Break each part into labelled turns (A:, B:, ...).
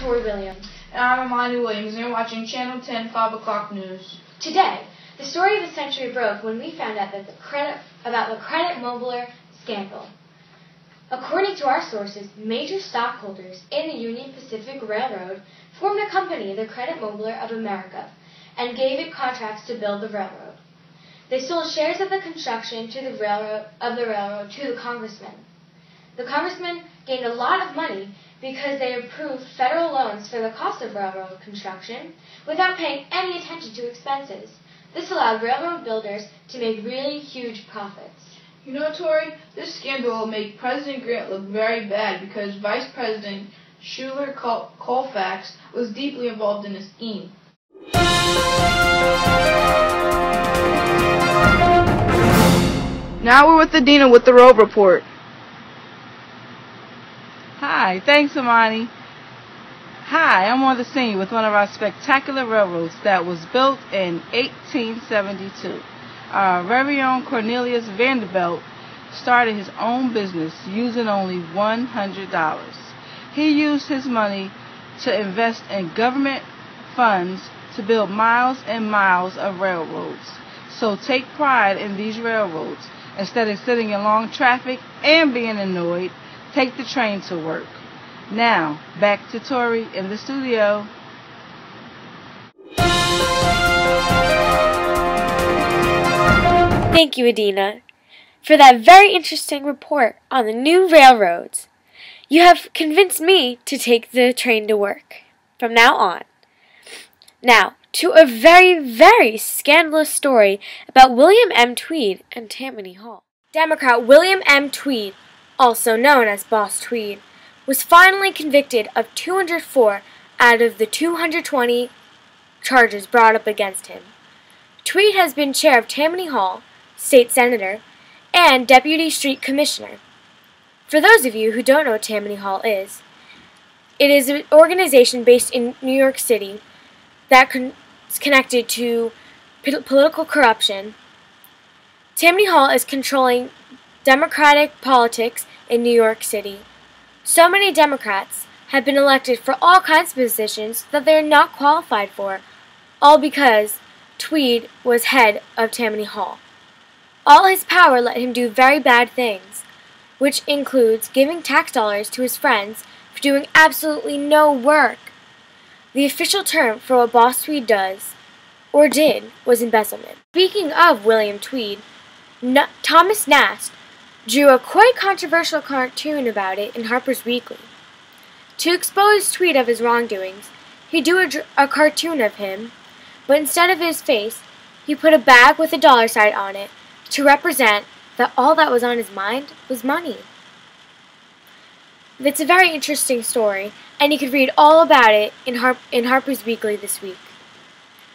A: Tori Williams.
B: And I'm Amani Williams, and you're watching Channel 10 5 o'clock news.
A: Today, the story of the century broke when we found out that about the credit mobiler scandal. According to our sources, major stockholders in the Union Pacific Railroad formed a company, the Credit Mobiler of America, and gave it contracts to build the railroad. They sold shares of the construction to the railroad to the congressman. The congressman gained a lot of money because they approved federal loans for the cost of railroad construction without paying any attention to expenses. This allowed railroad builders to make really huge profits.
B: You know, Tori, this scandal will make President Grant look very bad because Vice President Schuyler Colfax was deeply involved in the scheme. Now we're with Adina with the road report.
C: Hi, thanks, Amani. Hi, I'm on the scene with one of our spectacular railroads that was built in 1872. Our very own Cornelius Vanderbilt started his own business using only $100. He used his money to invest in government funds to build miles and miles of railroads. So take pride in these railroads. Instead of sitting in long traffic and being annoyed, take the train to work. Now, back to Tori in the studio.
A: Thank you, Adina, for that very interesting report on the new railroads. You have convinced me to take the train to work from now on. Now, to a very, very scandalous story about William M. Tweed and Tammany Hall. Democrat William M. Tweed, also known as Boss Tweed, was finally convicted of 204 out of the 220 charges brought up against him. Tweed has been chair of Tammany Hall, state senator, and deputy street commissioner. For those of you who don't know what Tammany Hall is, it is an organization based in New York City that is connected to political corruption. Tammany Hall is controlling Democratic politics in New York City. So many Democrats have been elected for all kinds of positions that they are not qualified for, all because Tweed was head of Tammany Hall. All his power let him do very bad things, which includes giving tax dollars to his friends for doing absolutely no work. The official term for what Boss Tweed does, or did, was embezzlement. Speaking of William Tweed, Thomas Nast drew a quite controversial cartoon about it in Harper's Weekly. To expose Tweed of his wrongdoings, he drew a cartoon of him, but instead of his face, he put a bag with a dollar sign on it to represent that all that was on his mind was money. It's a very interesting story, and you could read all about it in Harper's Weekly this week.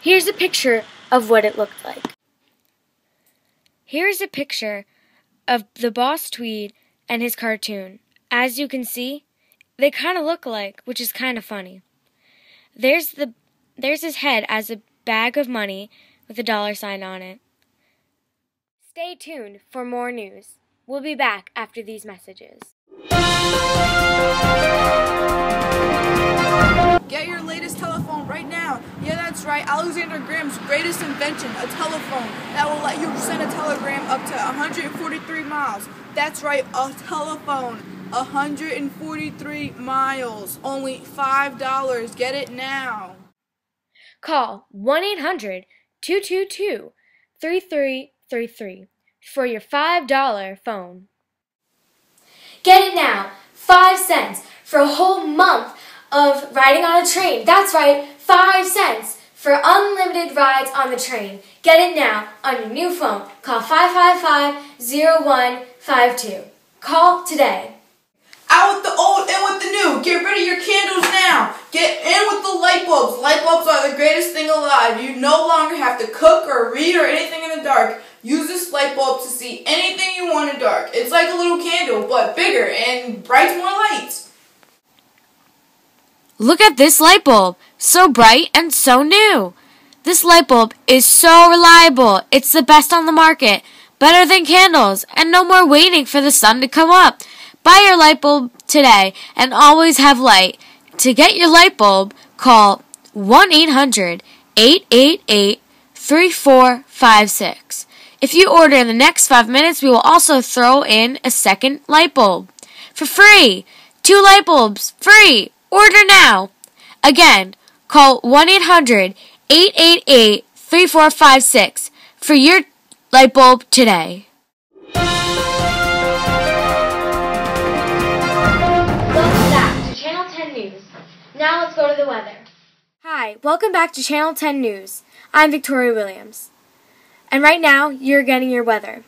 A: Here's a picture of what it looked like. Here's a picture of the Boss Tweed and his cartoon. As you can see, they kind of look alike, which is kind of funny. There's his head as a bag of money with a dollar sign on it. Stay tuned for more news. We'll be back after these messages.
D: Get your latest telephone right now. Yeah, that's right. Alexander Graham's greatest invention, a telephone that will let you send a telegram up to 143 miles. That's right, a telephone. 143 miles. Only $5. Get it now.
A: Call 1-800-222-3333 for your $5 phone. Get it now. 5 cents for a whole month of riding on a train. That's right, 5 cents for unlimited rides on the train. Get it now on your new phone. Call 555-0152. Call today.
D: Out with the old, in with the new. Get rid of your candles now. Get in with the light bulbs. Light bulbs are the greatest thing alive. You no longer have to cook or read or anything in the dark. Use this light bulb to see anything you want in the dark. It's like a little candle, but bigger and brights more lights.
A: Look at this light bulb. So bright and so new. This light bulb is so reliable. It's the best on the market. Better than candles, and no more waiting for the sun to come up. Buy your light bulb today and always have light. To get your light bulb, call 1-800-888-3456. If you order in the next 5 minutes, we will also throw in a second light bulb. For free! 2 light bulbs, free! Order now! Again, call 1-800-888-3456 for your light bulb today.
E: Welcome back to Channel 10 News. Now let's go to the weather.
A: Hi, welcome back to Channel 10 News. I'm Victoria Williams. And right now, you're getting your weather.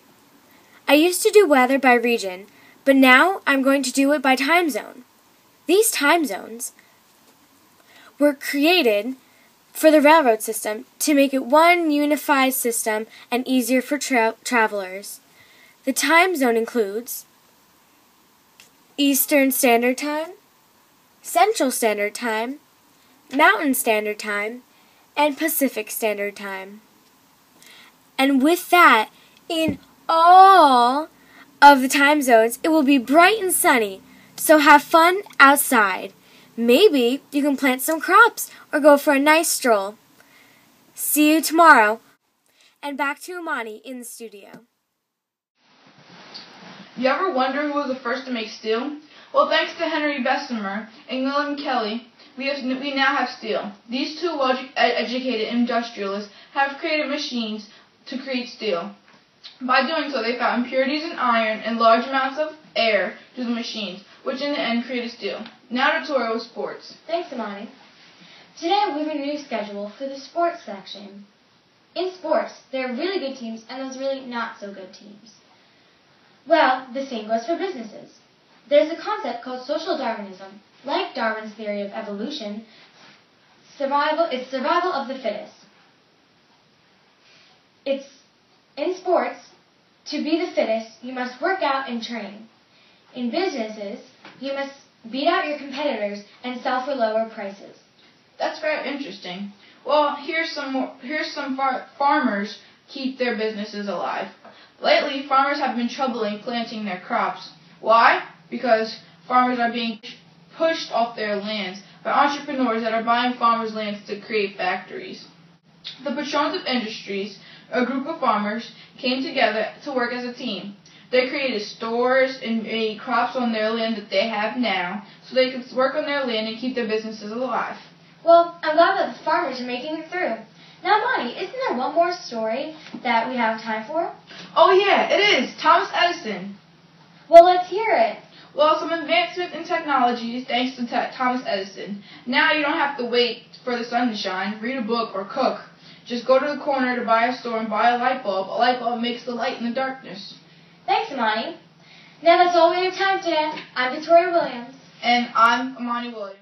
A: I used to do weather by region, but now I'm going to do it by time zone. These time zones were created for the railroad system to make it one unified system and easier for travelers. The time zone includes Eastern Standard Time, Central Standard Time, Mountain Standard Time, and Pacific Standard Time. And with that, in all of the time zones, it will be bright and sunny, so have fun outside. Maybe you can plant some crops or go for a nice stroll. See you tomorrow. And back to Amani in the studio.
B: You ever wonder who was the first to make steel? Well, thanks to Henry Bessemer and William Kelly, we now have steel. These two well-educated industrialists have created machines to create steel. By doing so, they found impurities in iron and large amounts of air to the machines, which in the end created steel. Now to Tori with sports.
E: Thanks, Amani. Today we have a new schedule for the sports section. In sports, there are really good teams and those really not so good teams. Well, the same goes for businesses. There's a concept called social Darwinism. Like Darwin's theory of evolution, it's survival of the fittest. In sports, to be the fittest, you must work out and train. In businesses, you must beat out your competitors and sell for lower prices.
B: That's very interesting. Well, here's some farmers keep their businesses alive. Lately, farmers have been troubling planting their crops. Why? Because farmers are being pushed off their lands by entrepreneurs that are buying farmers' lands to create factories. The patrons of industries, a group of farmers, came together to work as a team. They created stores and made crops on their land that they have now so they could work on their land and keep their businesses alive.
E: Well, I'm glad that the farmers are making it through. Now, Amani, isn't there one more story that we have time for?
B: Oh yeah, it is. Thomas Edison.
E: Well, let's hear it.
B: Well, some advancement in technology thanks to Thomas Edison. Now you don't have to wait for the sun to shine, read a book, or cook. Just go to the corner to buy a store and buy a light bulb. A light bulb makes the light in the darkness.
E: Thanks, Amani. Now that's all we have time today. I'm Victoria Williams.
B: And I'm Amani Williams.